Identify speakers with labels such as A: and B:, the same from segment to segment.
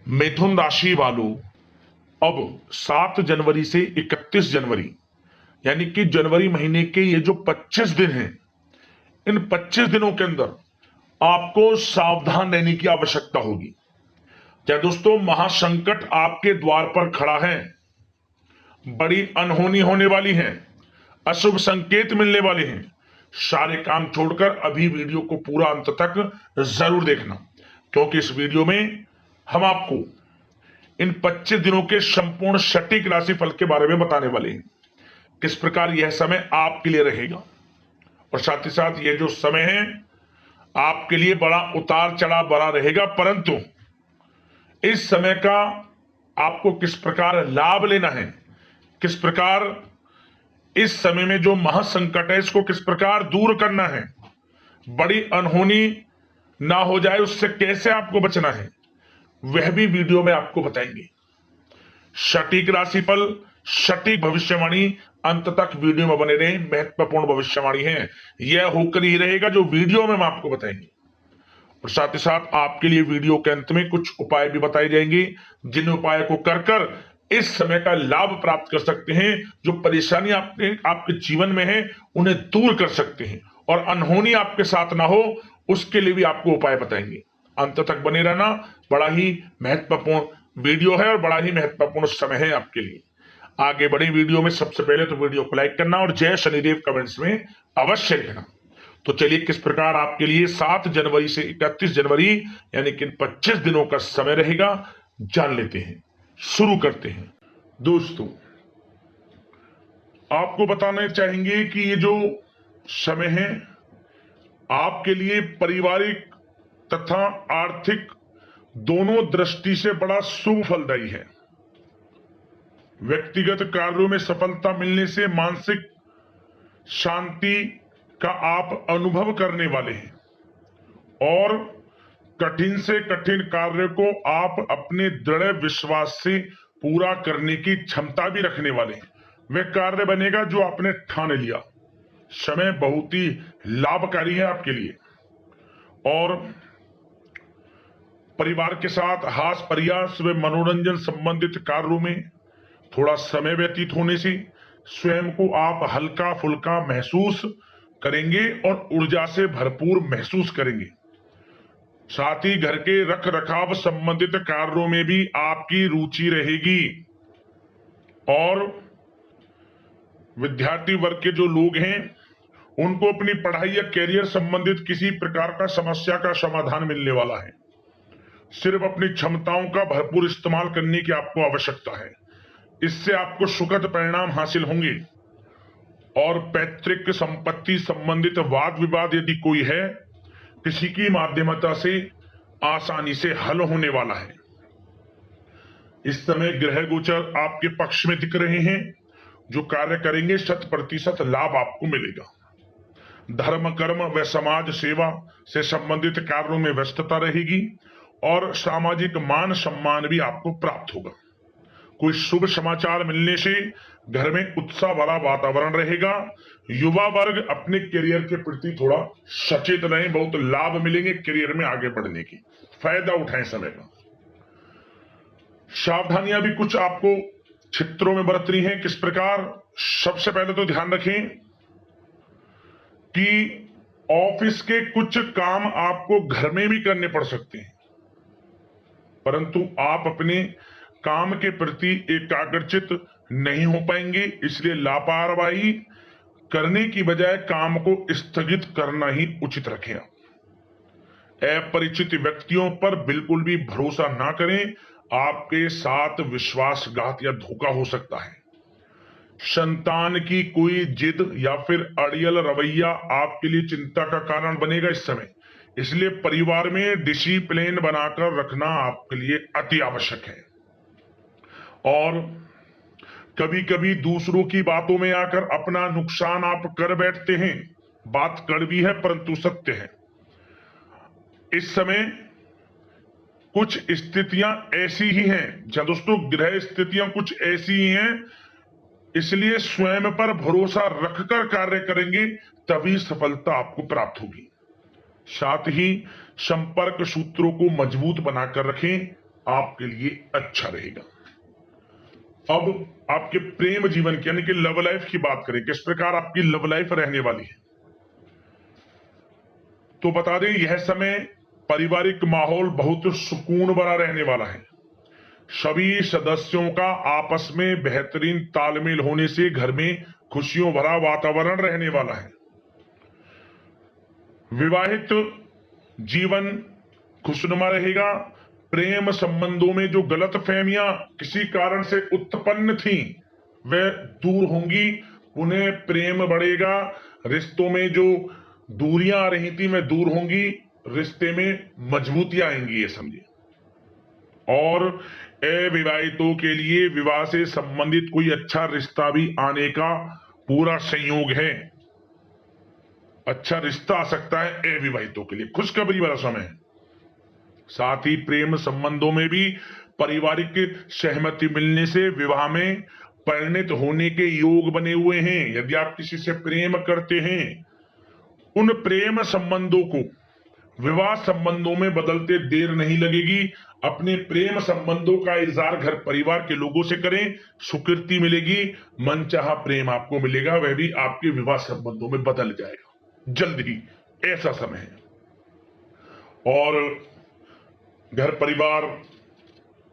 A: मिथुन राशि वालों, अब 7 जनवरी से 31 जनवरी यानी कि जनवरी महीने के ये जो 25 दिन हैं, इन 25 दिनों के अंदर आपको सावधान रहने की आवश्यकता होगी। क्या दोस्तों, महासंकट आपके द्वार पर खड़ा है, बड़ी अनहोनी होने वाली है, अशुभ संकेत मिलने वाले हैं। सारे काम छोड़कर अभी वीडियो को पूरा अंत तक जरूर देखना, क्योंकि इस वीडियो में हम आपको इन 25 दिनों के संपूर्ण सटीक राशिफल के बारे में बताने वाले हैं। किस प्रकार यह समय आपके लिए रहेगा, और साथ ही साथ यह जो समय है आपके लिए बड़ा उतार चढ़ाव भरा रहेगा, परंतु इस समय का आपको किस प्रकार लाभ लेना है, किस प्रकार इस समय में जो महासंकट है इसको किस प्रकार दूर करना है, बड़ी अनहोनी ना हो जाए उससे कैसे आपको बचना है, वह भी वीडियो में आपको बताएंगे। सटीक राशिफल, सटीक भविष्यवाणी, अंत तक वीडियो में बने रहे। महत्वपूर्ण भविष्यवाणी है, यह होकर ही रहेगा जो वीडियो में हम आपको बताएंगे। और साथ ही साथ आपके लिए वीडियो के अंत में कुछ उपाय भी बताए जाएंगे, जिन उपायों को कर कर इस समय का लाभ प्राप्त कर सकते हैं। जो परेशानी आपके जीवन में है उन्हें दूर कर सकते हैं, और अनहोनी आपके साथ ना हो उसके लिए भी आपको उपाय बताएंगे। अंत तक बने रहना। बड़ा ही महत्वपूर्ण वीडियो है और बड़ा ही महत्वपूर्ण समय है आपके लिए। आगे बढ़े वीडियो में, सबसे पहले तो वीडियो को लाइक करना और जय शनिदेव कमेंट्स में अवश्य लिखना। तो चलिए, किस प्रकार आपके लिए 7 जनवरी से 31 जनवरी यानी कि 25 दिनों का समय रहेगा, जान लेते हैं। शुरू करते हैं। दोस्तों, आपको बताना चाहेंगे कि ये जो समय है आपके लिए पारिवारिक तथा आर्थिक दोनों दृष्टि से बड़ा शुभ फलदायी है। व्यक्तिगत कार्यों में सफलता मिलने से मानसिक शांति का आप अनुभव करने वाले हैं, और कठिन से कठिन कार्य को आप अपने दृढ़ विश्वास से पूरा करने की क्षमता भी रखने वाले हैं। वह कार्य बनेगा जो आपने ठान लिया। समय बहुत ही लाभकारी है आपके लिए, और परिवार के साथ हास्य प्रयास व मनोरंजन संबंधित कार्यों में थोड़ा समय व्यतीत होने से स्वयं को आप हल्का फुल्का महसूस करेंगे और ऊर्जा से भरपूर महसूस करेंगे। साथ ही घर के रख रखाव संबंधित कार्यों में भी आपकी रुचि रहेगी, और विद्यार्थी वर्ग के जो लोग हैं उनको अपनी पढ़ाई या कैरियर संबंधित किसी प्रकार का समस्या का समाधान मिलने वाला है। सिर्फ अपनी क्षमताओं का भरपूर इस्तेमाल करने की आपको आवश्यकता है। इससे आपको सुखद परिणाम हासिल होंगे, और पैतृक संपत्ति संबंधित वाद विवाद यदि कोई है, किसी की माध्यमता से आसानी से हल होने वाला है। इस समय ग्रह गोचर आपके पक्ष में दिख रहे हैं। जो कार्य करेंगे 100% लाभ आपको मिलेगा। धर्म कर्म व समाज सेवा से संबंधित कार्यों में व्यस्तता रहेगी, और सामाजिक मान सम्मान भी आपको प्राप्त होगा। कोई शुभ समाचार मिलने से घर में उत्साह भरा वातावरण रहेगा। युवा वर्ग अपने करियर के प्रति थोड़ा सचेत रहें, बहुत लाभ मिलेंगे करियर में आगे बढ़ने की। फायदा उठाएं समय का। सावधानियां भी कुछ आपको क्षेत्रों में बरतनी है। किस प्रकार? सबसे पहले तो ध्यान रखें कि ऑफिस के कुछ काम आपको घर में भी करने पड़ सकते हैं, परंतु आप अपने काम के प्रति एकाग्रचित नहीं हो पाएंगे। इसलिए लापरवाही करने की बजाय काम को स्थगित करना ही उचित रखें। अपरिचित व्यक्तियों पर बिल्कुल भी भरोसा ना करें। आपके साथ विश्वासघात या धोखा हो सकता है। संतान की कोई जिद या फिर अड़ियल रवैया आपके लिए चिंता का कारण बनेगा इस समय। इसलिए परिवार में डिसिप्लिन बनाकर रखना आपके लिए अति आवश्यक है। और कभी कभी दूसरों की बातों में आकर अपना नुकसान आप कर बैठते हैं। बात कड़वी है परंतु सत्य है। इस समय कुछ स्थितियां ऐसी ही हैं, जहां दोस्तों ग्रह स्थितियां कुछ ऐसी ही हैं, इसलिए स्वयं पर भरोसा रखकर कार्य करेंगे तभी सफलता आपको प्राप्त होगी। साथ ही संपर्क सूत्रों को मजबूत बनाकर रखें। आपके लिए अच्छा रहेगा। अब आपके प्रेम जीवन की यानी कि लव लाइफ की बात करें, किस प्रकार आपकी लव लाइफ रहने वाली है। तो बता दें, यह समय पारिवारिक माहौल बहुत सुकून भरा रहने वाला है। सभी सदस्यों का आपस में बेहतरीन तालमेल होने से घर में खुशियों भरा वातावरण रहने वाला है। विवाहित जीवन खुशनुमा रहेगा। प्रेम संबंधों में जो गलतफहमियां किसी कारण से उत्पन्न थी वह दूर होंगी, उन्हें प्रेम बढ़ेगा। रिश्तों में जो दूरियां आ रही थी वह दूर होंगी, रिश्ते में मजबूतियां आएंगी, ये समझिए। और अविवाहितों के लिए विवाह से संबंधित कोई अच्छा रिश्ता भी आने का पूरा संयोग है। अच्छा रिश्ता आ सकता है अविवाहितों के लिए, खुशखबरी वाला समय है। साथ ही प्रेम संबंधों में भी पारिवारिक सहमति मिलने से विवाह में परिणत होने के योग बने हुए हैं। यदि आप किसी से प्रेम करते हैं, उन प्रेम संबंधों को विवाह संबंधों में बदलते देर नहीं लगेगी। अपने प्रेम संबंधों का इजहार घर परिवार के लोगों से करें, स्वीकृति मिलेगी, मनचाहा प्रेम आपको मिलेगा, वह भी आपके विवाह संबंधों में बदल जाएगा जल्द ही, ऐसा समय है। और घर परिवार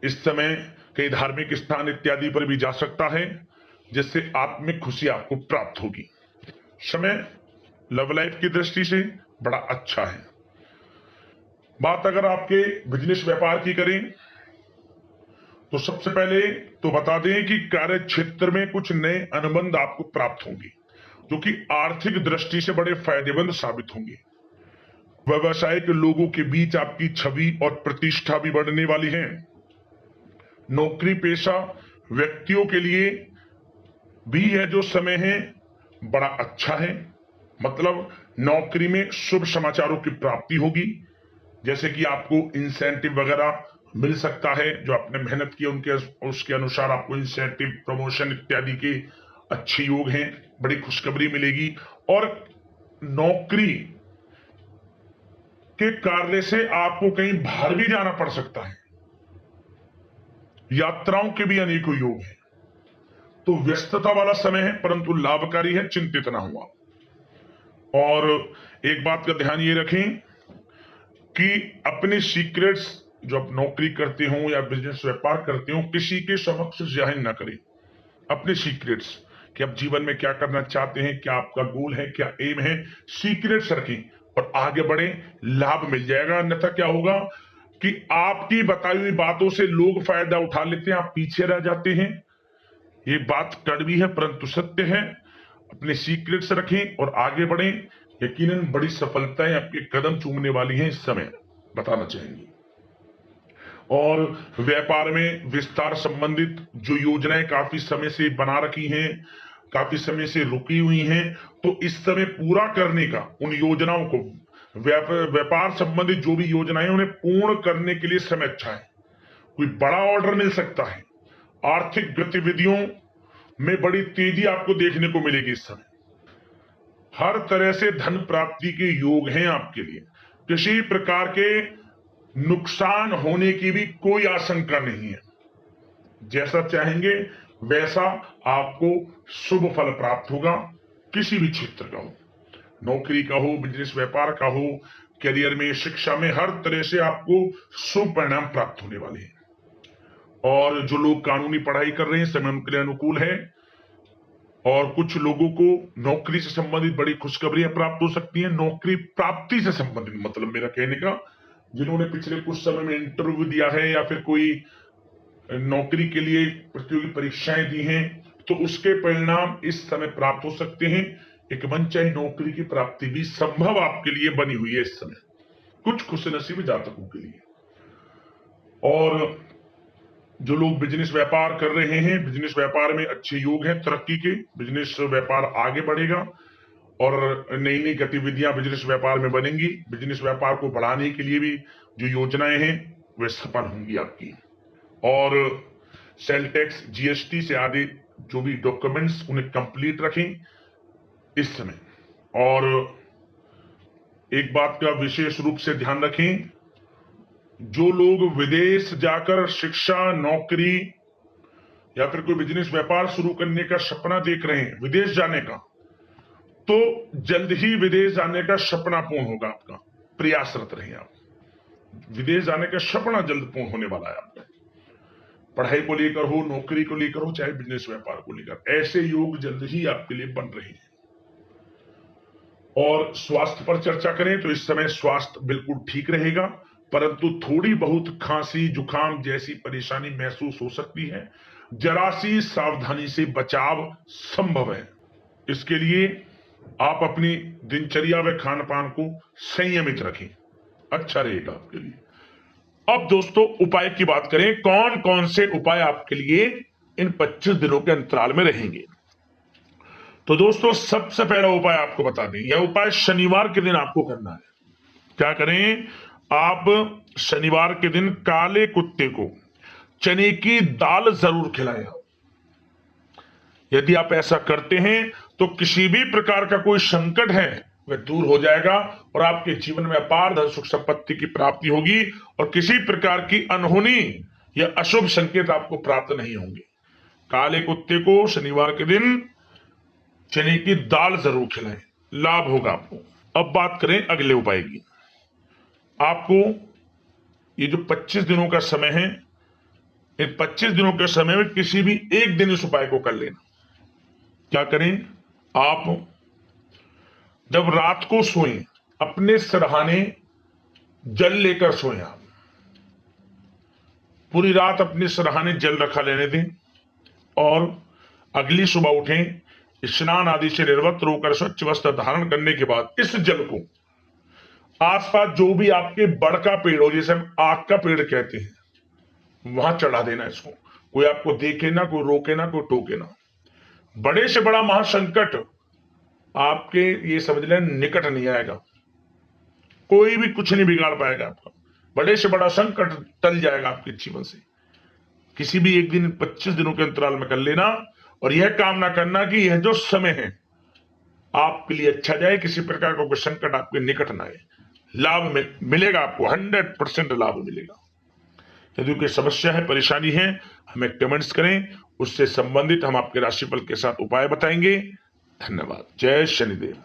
A: इस समय कई धार्मिक स्थान इत्यादि पर भी जा सकता है, जिससे आत्मिक खुशी आपको प्राप्त होगी। समय लव लाइफ की दृष्टि से बड़ा अच्छा है। बात अगर आपके बिजनेस व्यापार की करें तो सबसे पहले तो बता दें कि कार्य क्षेत्र में कुछ नए अनुबंध आपको प्राप्त होंगे, जो कि आर्थिक दृष्टि से बड़े फायदेमंद साबित होंगे। व्यवसायिक लोगों के बीच आपकी छवि और प्रतिष्ठा भी बढ़ने वाली है। नौकरी पेशा व्यक्तियों के लिए भी यह जो समय है बड़ा अच्छा है। मतलब नौकरी में शुभ समाचारों की प्राप्ति होगी, जैसे कि आपको इंसेंटिव वगैरह मिल सकता है, जो आपने मेहनत की उनके उसके अनुसार आपको इंसेंटिव, प्रमोशन इत्यादि के अच्छे योग हैं, बड़ी खुशखबरी मिलेगी। और नौकरी के कार्य से आपको कहीं बाहर भी जाना पड़ सकता है, यात्राओं के भी अनेकों योग हैं। तो व्यस्तता वाला समय है परंतु लाभकारी है, चिंतित ना हुआ। और एक बात का ध्यान ये रखें कि अपने सीक्रेट्स जो आप नौकरी करते हो या बिजनेस व्यापार करते हो, किसी के समक्ष जाहिर ना करें अपने सीक्रेट्स, कि आप जीवन में क्या करना चाहते हैं, क्या आपका गोल है, क्या एम है, सीक्रेट्स रखें और आगे बढ़े, लाभ मिल जाएगा। अन्यथा क्या होगा कि आपकी बताई हुई बातों से लोग फायदा उठा लेते हैं, आप पीछे रह जाते हैं। ये बात कड़वी है परंतु सत्य है। अपने सीक्रेट्स रखें और आगे बढ़ें, यकीनन बड़ी सफलताएं आपके कदम चूमने वाली हैं इस समय, बताना चाहेंगे। और व्यापार में विस्तार संबंधित जो योजनाएं काफी समय से बना रखी हैं, काफी समय से रुकी हुई हैं, तो इस समय पूरा करने का उन योजनाओं को, व्यापार संबंधित जो भी योजनाएं उन्हें पूर्ण करने के लिए समय अच्छा है। कोई बड़ा ऑर्डर मिल सकता है। आर्थिक गतिविधियों में बड़ी तेजी आपको देखने को मिलेगी इस समय। हर तरह से धन प्राप्ति के योग हैं आपके लिए। किसी प्रकार के नुकसान होने की भी कोई आशंका नहीं है। जैसा चाहेंगे वैसा आपको शुभ फल प्राप्त होगा। किसी भी क्षेत्र का हो, नौकरी का हो, बिजनेस व्यापार का हो, करियर में, शिक्षा में, हर तरह से आपको शुभ परिणाम प्राप्त होने वाले हैं। और जो लोग कानूनी पढ़ाई कर रहे हैं, समय उनके लिए अनुकूल है। और कुछ लोगों को नौकरी से संबंधित बड़ी खुशखबरियां प्राप्त हो सकती हैं। नौकरी प्राप्ति से संबंधित मतलब मेरा कहने का, जिन्होंने पिछले कुछ समय में इंटरव्यू दिया है या फिर कोई नौकरी के लिए प्रतियोगी परीक्षाएं दी हैं, तो उसके परिणाम इस समय प्राप्त हो सकते हैं। एक मनचाही नौकरी की प्राप्ति भी संभव आपके लिए बनी हुई है इस समय, कुछ खुशनसीब जातकों के लिए। और जो लोग बिजनेस व्यापार कर रहे हैं, बिजनेस व्यापार में अच्छे योग हैं तरक्की के, बिजनेस व्यापार आगे बढ़ेगा और नई नई गतिविधियां बिजनेस व्यापार में बनेंगी। बिजनेस व्यापार को बढ़ाने के लिए भी जो योजनाएं हैं वे सफल होंगी आपकी। और सेल टैक्स, जीएसटी से आदि जो भी डॉक्यूमेंट्स उन्हें कंप्लीट रखें इस समय। और एक बात का विशेष रूप से ध्यान रखें जो लोग विदेश जाकर शिक्षा, नौकरी या फिर कोई बिजनेस व्यापार शुरू करने का सपना देख रहे हैं, विदेश जाने का, तो जल्द ही विदेश जाने का सपना पूर्ण होगा आपका। प्रयासरत रहिए आप, विदेश जाने का सपना जल्द पूर्ण होने वाला है आपका। पढ़ाई को लेकर हो, नौकरी को लेकर हो, चाहे बिजनेस व्यापार को लेकर, ऐसे योग जल्द ही आपके लिए बन रहे हैं। और स्वास्थ्य पर चर्चा करें तो इस समय स्वास्थ्य बिल्कुल ठीक रहेगा, परंतु थोड़ी बहुत खांसी, जुकाम जैसी परेशानी महसूस हो सकती है। जरा सी सावधानी से बचाव संभव है। इसके लिए आप अपनी दिनचर्या व खान पान को संयमित रखें, अच्छा रहेगा आपके लिए। अब दोस्तों उपाय की बात करें, कौन कौन से उपाय आपके लिए इन 25 दिनों के अंतराल में रहेंगे। तो दोस्तों सबसे पहला उपाय आपको बता दें, यह उपाय शनिवार के दिन आपको करना है। क्या करें, आप शनिवार के दिन काले कुत्ते को चने की दाल जरूर खिलाएं। यदि आप ऐसा करते हैं तो किसी भी प्रकार का कोई संकट है वह दूर हो जाएगा और आपके जीवन में अपार धन सुख संपत्ति की प्राप्ति होगी और किसी प्रकार की अनहोनी या अशुभ संकेत आपको प्राप्त नहीं होंगे। काले कुत्ते को शनिवार के दिन चने की दाल जरूर खिलाएं, लाभ होगा आपको। अब बात करें अगले उपाय की। आपको ये जो 25 दिनों का समय है, इन 25 दिनों के समय में किसी भी एक दिन इस उपाय को कर लेना। क्या करें, आप जब रात को सोएं अपने सिरहाने जल लेकर सोएं। आप पूरी रात अपने सिरहाने जल रखा लेने दें और अगली सुबह उठें, स्नान आदि से निर्वस्त्र होकर स्वच्छ वस्त्र धारण करने के बाद इस जल को आसपास जो भी आपके बड़ का पेड़ हो, जैसे हम आग का पेड़ कहते हैं, वहां चढ़ा देना इसको। कोई आपको देखे ना, कोई रोके ना, कोई टोके ना। बड़े से बड़ा महासंकट आपके ये समझ लें निकट नहीं आएगा, कोई भी कुछ नहीं बिगाड़ पाएगा आपका। बड़े से बड़ा संकट टल जाएगा आपके जीवन से। किसी भी एक दिन 25 दिनों के अंतराल में कर लेना और यह कामना करना कि यह जो समय है आपके लिए अच्छा जाए, किसी प्रकार का कोई संकट आपके निकट ना आए। लाभ मिलेगा आपको, 100% लाभ मिलेगा। यदि कोई समस्या है, परेशानी है, हमें कमेंट्स करें, उससे संबंधित हम आपके राशिफल के साथ उपाय बताएंगे। धन्यवाद। जय शनिदेव।